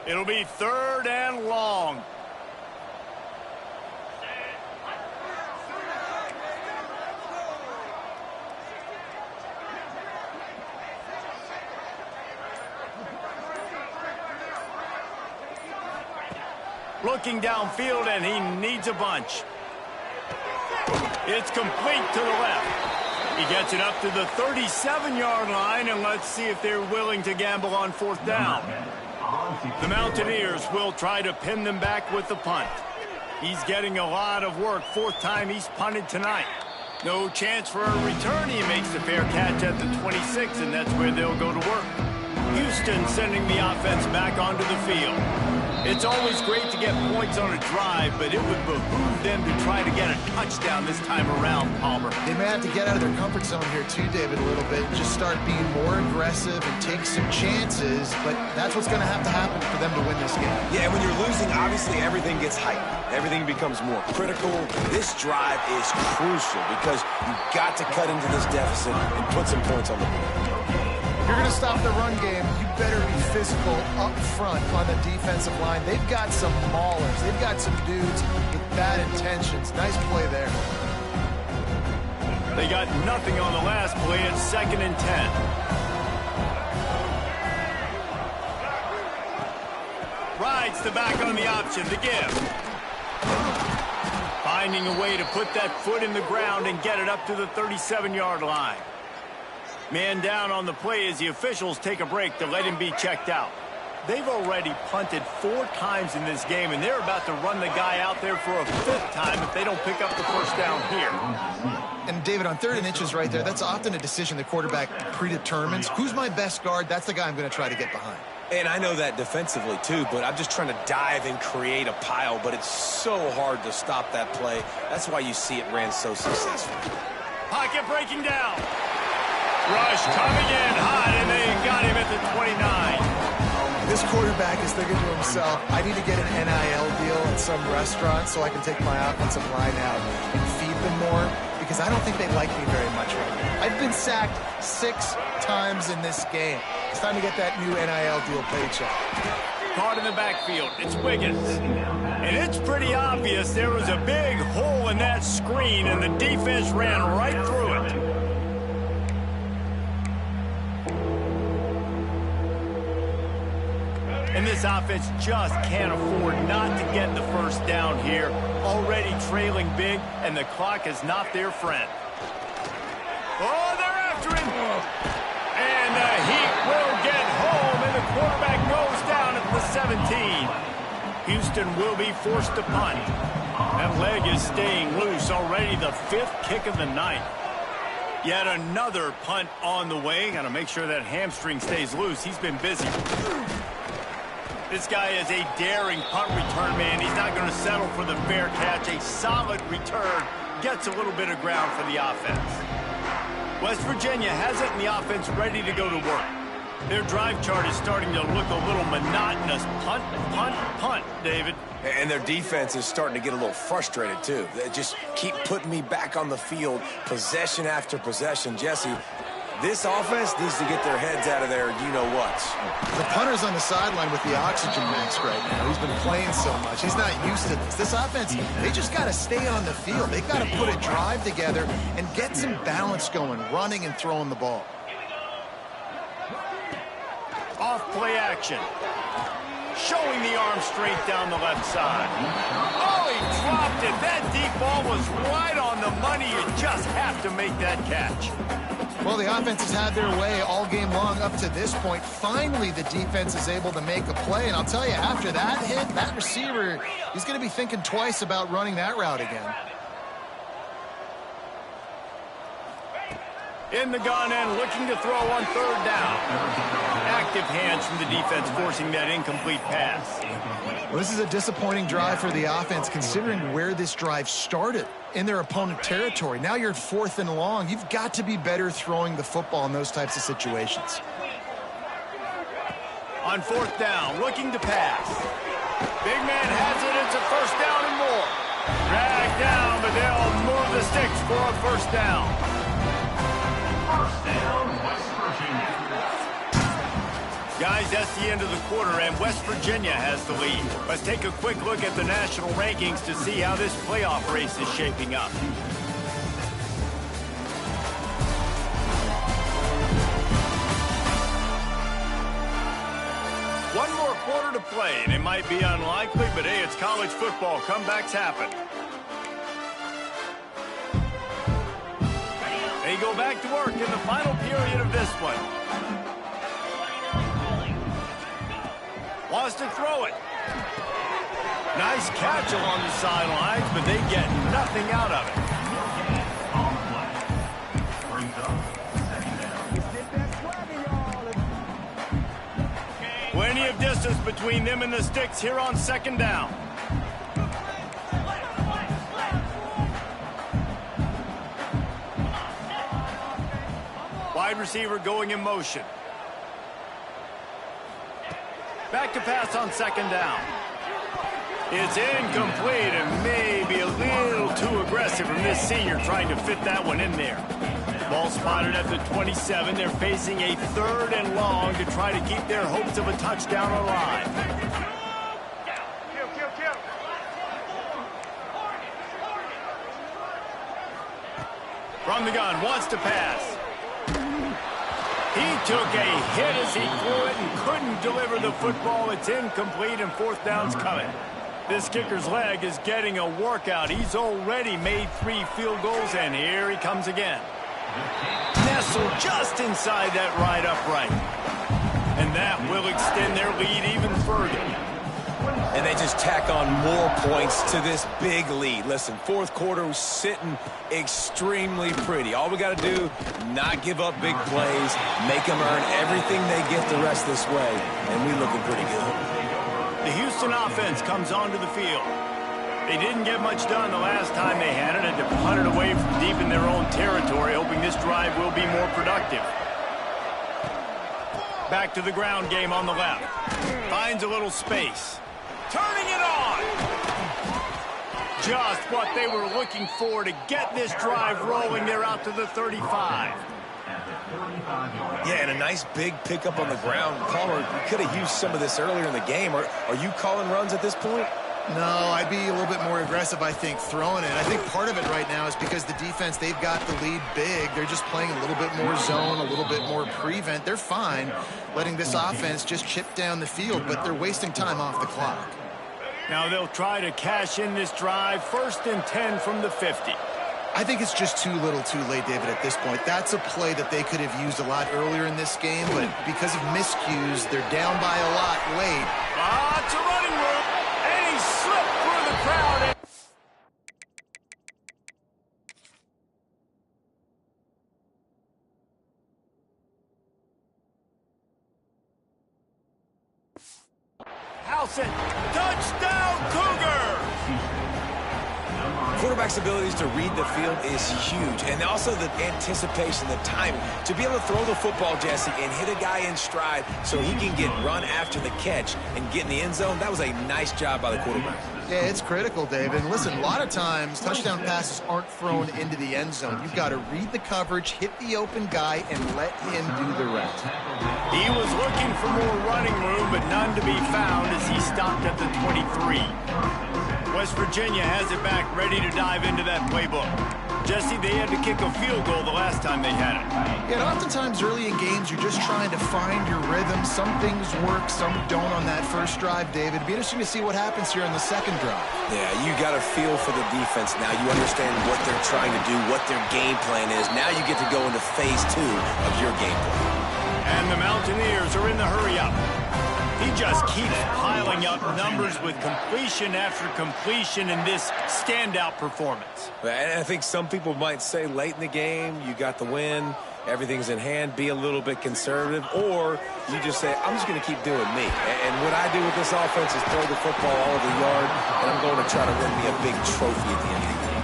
It'll be third and long. Looking downfield, and he needs a bunch. It's complete to the left. He gets it up to the 37-yard line, and let's see if they're willing to gamble on fourth down. The Mountaineers will try to pin them back with the punt. He's getting a lot of work. Fourth time he's punted tonight. No chance for a return. He makes the fair catch at the 26, and that's where they'll go to work. Houston sending the offense back onto the field. It's always great to get points on a drive, but it would behoove them to try to get a touchdown this time around, Palmer.
They may have to get out of their comfort zone here too, David, a little bit. Just start being more aggressive and take some chances, but that's what's going to happen for them to win this game.
Yeah, when you're losing, obviously everything gets heightened. Everything becomes more critical. This drive is crucial because you've got to cut into this deficit and put some points on the board.
If you're going to stop the run game, you better be physical up front on the defensive line. They've got some maulers. They've got some dudes with bad intentions. Nice play there.
They got nothing on the last play. It's 2nd and 10. Rides the back on the option, the give. Finding a way to put that foot in the ground and get it up to the 37-yard line. Man down on the play as the officials take a break to let him be checked out. They've already punted 4 times in this game, and they're about to run the guy out there for a 5th time if they don't pick up the first down here.
And, David, on 3rd and inches right there, that's often a decision the quarterback predetermines. Who's my best guard? That's the guy I'm going to try to get behind.
And I know that defensively, too, but I'm just trying to dive and create a pile, but it's so hard to stop that play. That's why you see it ran so successful.
Pocket breaking down. Rush coming in hot, and they got him at the 29.
This quarterback is thinking to himself, I need to get an NIL deal at some restaurant so I can take my offensive line out and feed them more, because I don't think they like me very much right now. I've been sacked 6 times in this game. It's time to get that new NIL deal paycheck.
Caught in the backfield. It's Wiggins. And it's pretty obvious there was a big hole in that screen, and the defense ran right through it. And this offense just can't afford not to get the first down here. Already trailing big, and the clock is not their friend. Oh, they're after him. And the Heat will get home, and the quarterback goes down at the 17. Houston will be forced to punt. That leg is staying loose. Already the 5th kick of the night. Yet another punt on the way. Got to make sure that hamstring stays loose. He's been busy. This guy is a daring punt return man. He's not going to settle for the fair catch. A solid return gets a little bit of ground for the offense. West Virginia has it, and the offense ready to go to work. Their drive chart is starting to look a little monotonous. Punt, punt, punt, David.
And their defense is starting to get a little frustrated, too. They just keep putting me back on the field, possession after possession. Jesse, this offense needs to get their heads out of there, you-know-whats.
The punter's on the sideline with the oxygen mask right now. He's been playing so much. He's not used to this. This offense, they just got to stay on the field. They've got to put a drive together and get some balance going, running and throwing the ball.
Off play action. Showing the arm straight down the left side. Oh, he dropped it. That deep ball was right on the money. You just have to make that catch.
Well, the offense has had their way all game long up to this point. Finally, the defense is able to make a play. And I'll tell you, after that hit, that receiver, he's going to be thinking twice about running that route again.
In the gun and looking to throw on third down. Active hands from the defense forcing that incomplete pass.
Well, this is a disappointing drive for the offense considering where this drive started in their opponent territory. Now you're at 4th and long. You've got to be better throwing the football in those types of situations.
On 4th down, looking to pass. Big man has it. It's a first down and more. Dragged down, but they'll move the sticks for a first down. Guys, that's the end of the quarter, and West Virginia has the lead. Let's take a quick look at the national rankings to see how this playoff race is shaping up. One more quarter to play, and it might be unlikely, but hey, it's college football. Comebacks happen. They go back to work in the final period of this one. Wants to throw it. Nice catch along the sidelines, but they get nothing out of it. Plenty of distance between them and the sticks here on 2nd down. Wide receiver going in motion. Back to pass on 2nd down. It's incomplete and maybe a little too aggressive from this senior trying to fit that one in there. Ball spotted at the 27. They're facing a 3rd and long to try to keep their hopes of a touchdown alive. From the gun, wants to pass. He took a hit as he threw it and couldn't deliver the football. It's incomplete and 4th down's coming. This kicker's leg is getting a workout. He's already made 3 field goals, and here he comes again. Nestled just inside that right upright. And that will extend their lead even further.
And they just tack on more points to this big lead. Listen, 4th quarter was sitting extremely pretty. All we got to do, not give up big plays, make them earn everything they get the rest this way, and we looking pretty good.
The Houston offense comes onto the field. They didn't get much done the last time they had it, and to punt it away from deep in their own territory, hoping this drive will be more productive. Back to the ground game on the left. Finds a little space. Turning it on! Just what they were looking for to get this drive rolling. They're out to the 35.
Yeah, and a nice big pickup on the ground. Palmer, you could have used some of this earlier in the game. Are you calling runs at this point?
No, I'd be a little bit more aggressive, I think, throwing it. I think part of it right now is because the defense, they've got the lead big. They're just playing a little bit more zone, a little bit more prevent. They're fine letting this offense just chip down the field, but they're wasting time off the clock.
Now they'll try to cash in this drive. 1st and 10 from the 50.
I think it's just too little too late, David, at this point. That's a play that they could have used a lot earlier in this game, but because of miscues, they're down by a lot late.
It's a running room, and he slipped through the crowd. House it. Touchdown, Cougars!
Quarterback's abilities to read the field is huge, and also the anticipation, the timing. To be able to throw the football, Jesse, and hit a guy in stride so he can get run after the catch and get in the end zone, that was a nice job by the quarterback.
Yeah, it's critical, David. And listen, a lot of times, touchdown passes aren't thrown into the end zone. You've got to read the coverage, hit the open guy, and let him do the rest.
He was looking for more running room, but none to be found as he stopped at the 23. West Virginia has it back, ready to dive into that playbook. Jesse, they had to kick a field goal the last time they had it.
Yeah, and oftentimes early in games, you're just trying to find your rhythm. Some things work, some don't on that first drive, David. It'd be interesting to see what happens here on the second drive.
Yeah, you got a feel for the defense now. You understand what they're trying to do, what their game plan is. Now you get to go into phase 2 of your game plan.
And the Mountaineers are in the hurry-up. He just keeps piling up numbers with completion after completion in this standout performance.
And I think some people might say late in the game, you got the win, everything's in hand, be a little bit conservative, or you just say, I'm just going to keep doing me. And what I do with this offense is throw the football all over the yard, and I'm going to try to win me a big trophy at the end of the game.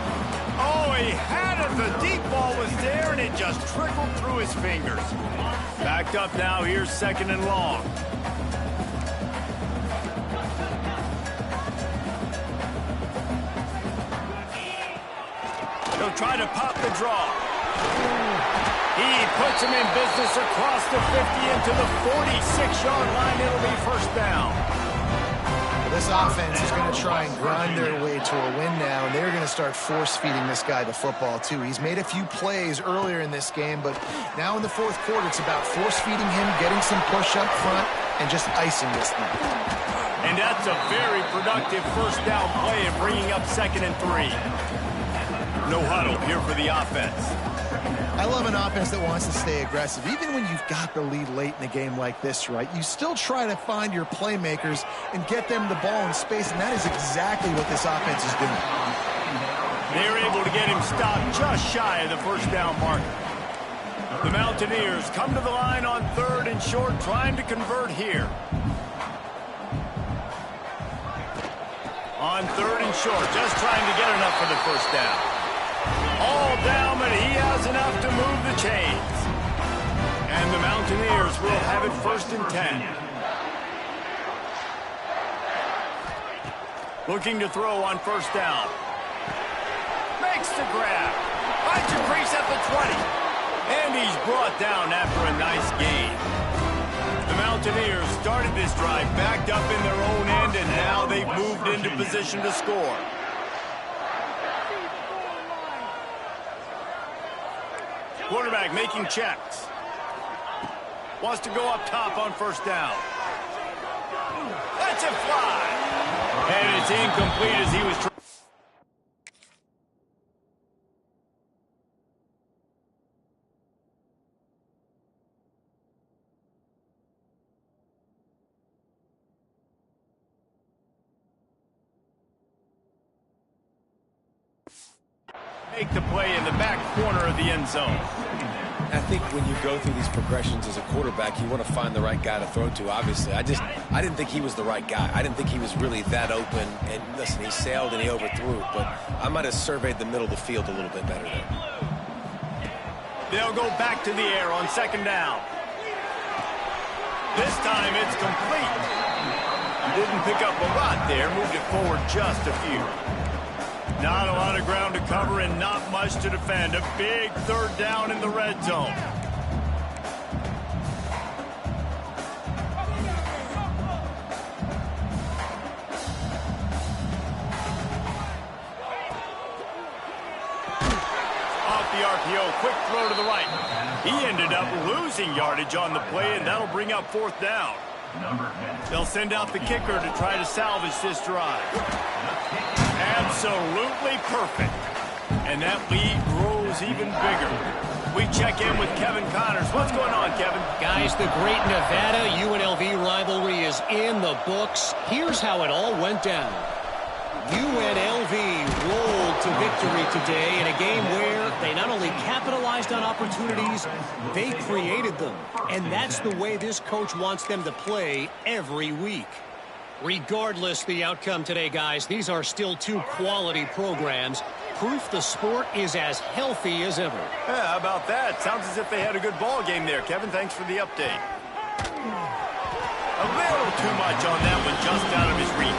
Oh, he had it. The deep ball was there, and it just trickled through his fingers. Backed up now. Here's 2nd and long. He'll try to pop the draw. He puts him in business across the 50 into the 46-yard line. It'll be 1st down.
Well, this offense is going to try and grind their way to a win now, and they're going to start force-feeding this guy the football, too. He's made a few plays earlier in this game, but now in the 4th quarter, it's about force-feeding him, getting some push up front, and just icing this thing.
And that's a very productive 1st down play of bringing up 2nd and 3. No huddle here for the offense.
I love an offense that wants to stay aggressive. Even when you've got the lead late in the game like this, right, you still try to find your playmakers and get them the ball in space, and that is exactly what this offense is doing.
They're able to get him stopped just shy of the 1st down mark. The Mountaineers come to the line on 3rd and short, trying to convert here. On 3rd and short, just trying to get enough for the 1st down. All down, but he has enough to move the chains. And the Mountaineers will have it 1st and 10. Looking to throw on 1st down. Makes the grab. Finds a crease at the 20. And he's brought down after a nice gain. The Mountaineers started this drive backed up in their own end, and now they've moved into position to score. Quarterback making checks. Wants to go up top on 1st down. Lets it fly. And it's incomplete as he was trying. Make the play in the back corner of the end zone.
I think when you go through these progressions as a quarterback, you want to find the right guy to throw to, obviously. I didn't think he was the right guy. I didn't think he was really that open. And listen, he sailed and he overthrew, but I might have surveyed the middle of the field a little bit better there.
They'll go back to the air on 2nd down. This time it's complete. Didn't pick up a lot there, moved it forward just a few. Not a lot of ground to cover and not much to defend. A big 3rd down in the red zone. Off the RPO, quick throw to the right. He ended up losing yardage on the play, and that'll bring up 4th down. They'll send out the kicker to try to salvage this drive. Absolutely perfect. And that lead grows even bigger. We check in with Kevin Connors. What's going on, Kevin?
Guys, the great Nevada-UNLV rivalry is in the books. Here's how it all went down. UNLV rolled to victory today in a game where they not only capitalized on opportunities, they created them. And that's the way this coach wants them to play every week. Regardless the outcome today, guys, these are still 2 quality programs. Proof the sport is as healthy as ever.
Yeah, how about that? Sounds as if they had a good ball game there, Kevin. Thanks for the update. A little too much on that one, just out of his reach.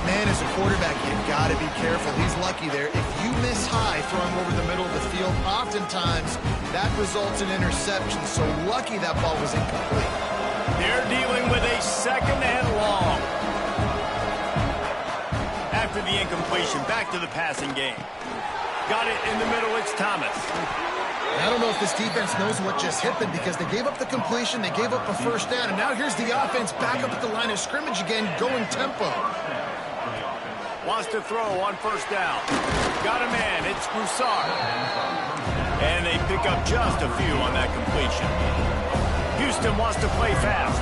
Man, as a quarterback, you've got to be careful. He's lucky there. If you miss high throwing over the middle of the field, oftentimes that results in interception. So lucky that ball was incomplete.
They're dealing with a 2nd and long. After the incompletion, back to the passing game. Got it in the middle, it's Thomas.
I don't know if this defense knows what just hit them because they gave up the completion, they gave up a 1st down, and now here's the offense back up at the line of scrimmage again, going tempo.
Wants to throw on 1st down. Got a man, it's Broussard. And they pick up just a few on that completion. Houston wants to play fast.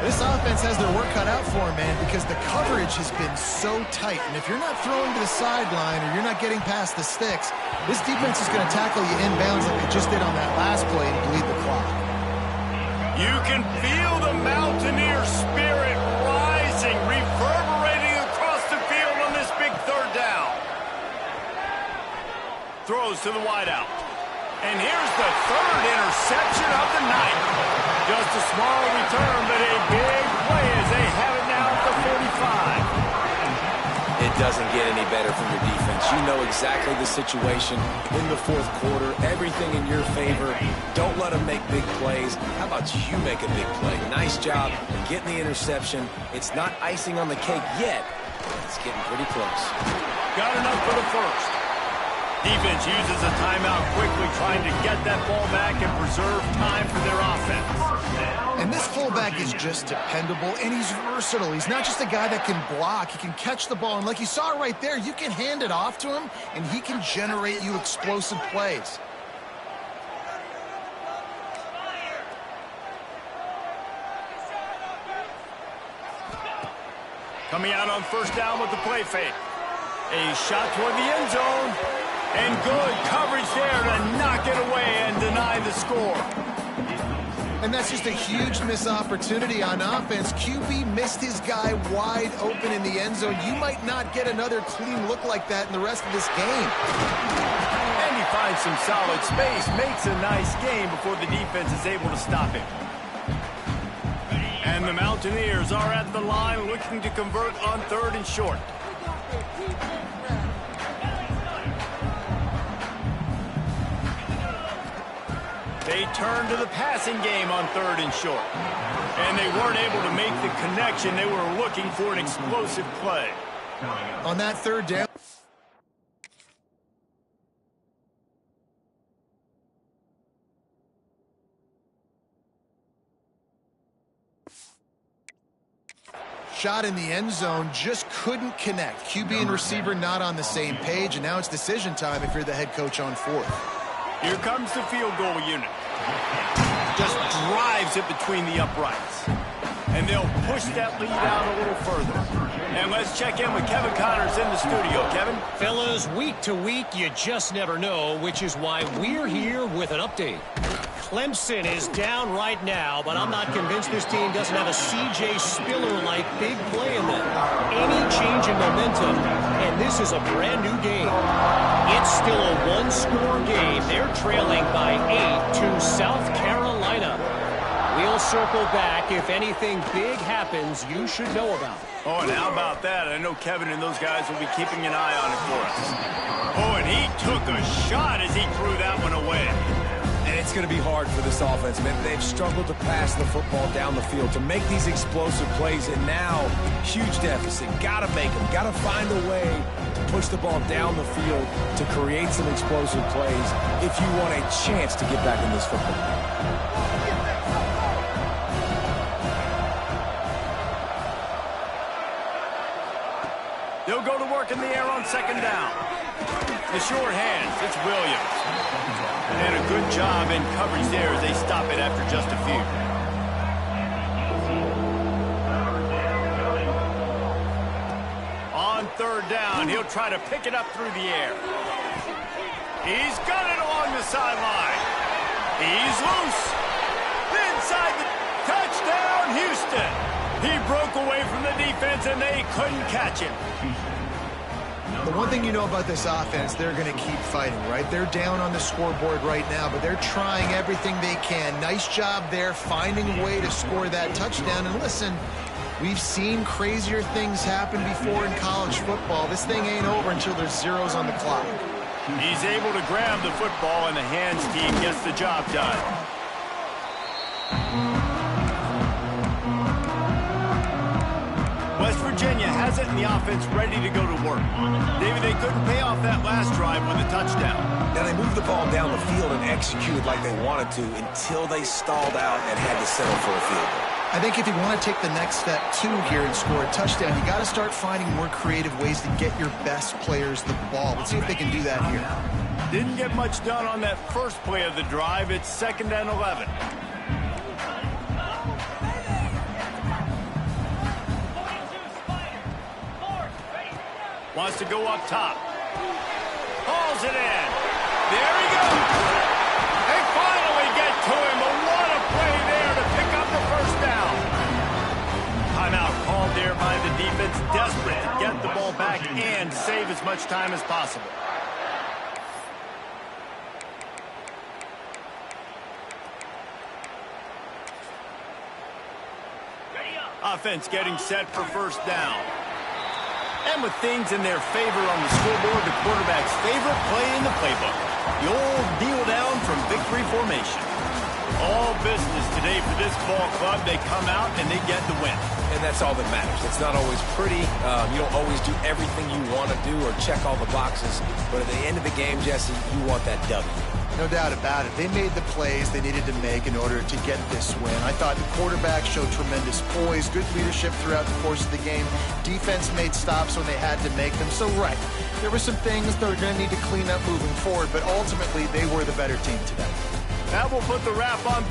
This offense has their work cut out for them, man, because the coverage has been so tight. And if you're not throwing to the sideline or you're not getting past the sticks, this defense is going to tackle you inbounds like they just did on that last play and bleed the clock.
You can feel the Mountaineer spirit rising, reverberating across the field on this big third down. Throws to the wideout. And here's the third interception of the night. Just a small return, but a big play as they have it now at the 45.
It doesn't get any better from your defense. You know exactly the situation in the fourth quarter. Everything in your favor. Don't let them make big plays. How about you make a big play? Nice job getting the interception. It's not icing on the cake yet. It's getting pretty close.
Got enough for the first. Defense uses a timeout quickly, trying to get that ball back and preserve time for their offense.
And this fullback is just dependable, and he's versatile. He's not just a guy that can block. He can catch the ball, and like you saw right there, you can hand it off to him, and he can generate you explosive plays.
Coming out on first down with the play fake. A shot toward the end zone. And good coverage there to knock it away and deny the score.
And that's just a huge missed opportunity on offense. QB missed his guy wide open in the end zone. You might not get another clean look like that in the rest of this game.
And he finds some solid space, makes a nice game before the defense is able to stop him. And the Mountaineers are at the line looking to convert on third and short. They turn to the passing game on third and short. And they weren't able to make the connection. They were looking for an explosive play.
On that third down. Shot in the end zone, just couldn't connect. QB and receiver not on the same page, and now it's decision time if you're the head coach on fourth.
Here comes the field goal unit. Just drives it between the uprights. And they'll push that lead out a little further. And let's check in with Kevin Connors in the studio. Kevin?
Fellas, week to week, you just never know, which is why we're here with an update. Clemson is down right now, but I'm not convinced this team doesn't have a C.J. Spiller-like big play in them. Any change in momentum, and this is a brand new game. It's still a one-score game. They're trailing by 8 to South Carolina. We'll circle back. If anything big happens, you should know about it.
Oh, and how about that? I know Kevin and those guys will be keeping an eye on it for us. Oh, and he took a shot as he threw that one away.
And it's going to be hard for this offense, man. They've struggled to pass the football down the field, to make these explosive plays, and now, huge deficit. Got to make them. Got to find a way to push the ball down the field to create some explosive plays if you want a chance to get back in this football game.
They'll go to work in the air on second down. The short hands, it's Williams. And a good job in coverage there as they stop it after just a few. On third down, he'll try to pick it up through the air. He's got it along the sideline. He's loose. Inside the touchdown, Houston. He broke away from the defense, and they couldn't catch him.
The one thing you know about this offense, they're going to keep fighting, right? They're down on the scoreboard right now, but they're trying everything they can. Nice job there, finding a way to score that touchdown. And listen, we've seen crazier things happen before in college football. This thing ain't over until there's zeros on the clock.
He's able to grab the football, and the hands team gets the job done. West Virginia has it in the offense ready to go to work. David, they couldn't pay off that last drive with a touchdown.
Now they moved the ball down the field and executed like they wanted to until they stalled out and had to settle for a field goal.
I think if you want to take the next step, too, here and score a touchdown, you got to start finding more creative ways to get your best players the ball. Let's see if they can do that here.
Didn't get much done on that first play of the drive. It's 2nd and 11. Wants to go up top. Hauls it in. There he goes. They finally get to him, but what a play there to pick up the first down. Timeout called there by the defense, desperate to get the ball back and save as much time as possible. Offense getting set for first down. And with things in their favor on the scoreboard, the quarterback's favorite play in the playbook. The old kneel down from victory formation. All business today for this ball club. They come out and they get the win.
And that's all that matters. It's not always pretty. You don't always do everything you want to do or check all the boxes. But at the end of the game, Jesse, you want that W.
No doubt about it. They made the plays they needed to make in order to get this win. I thought the quarterback showed tremendous poise, good leadership throughout the course of the game. Defense made stops when they had to make them. So, right, there were some things they were going to need to clean up moving forward, but ultimately they were the better team today.
That will put the wrap on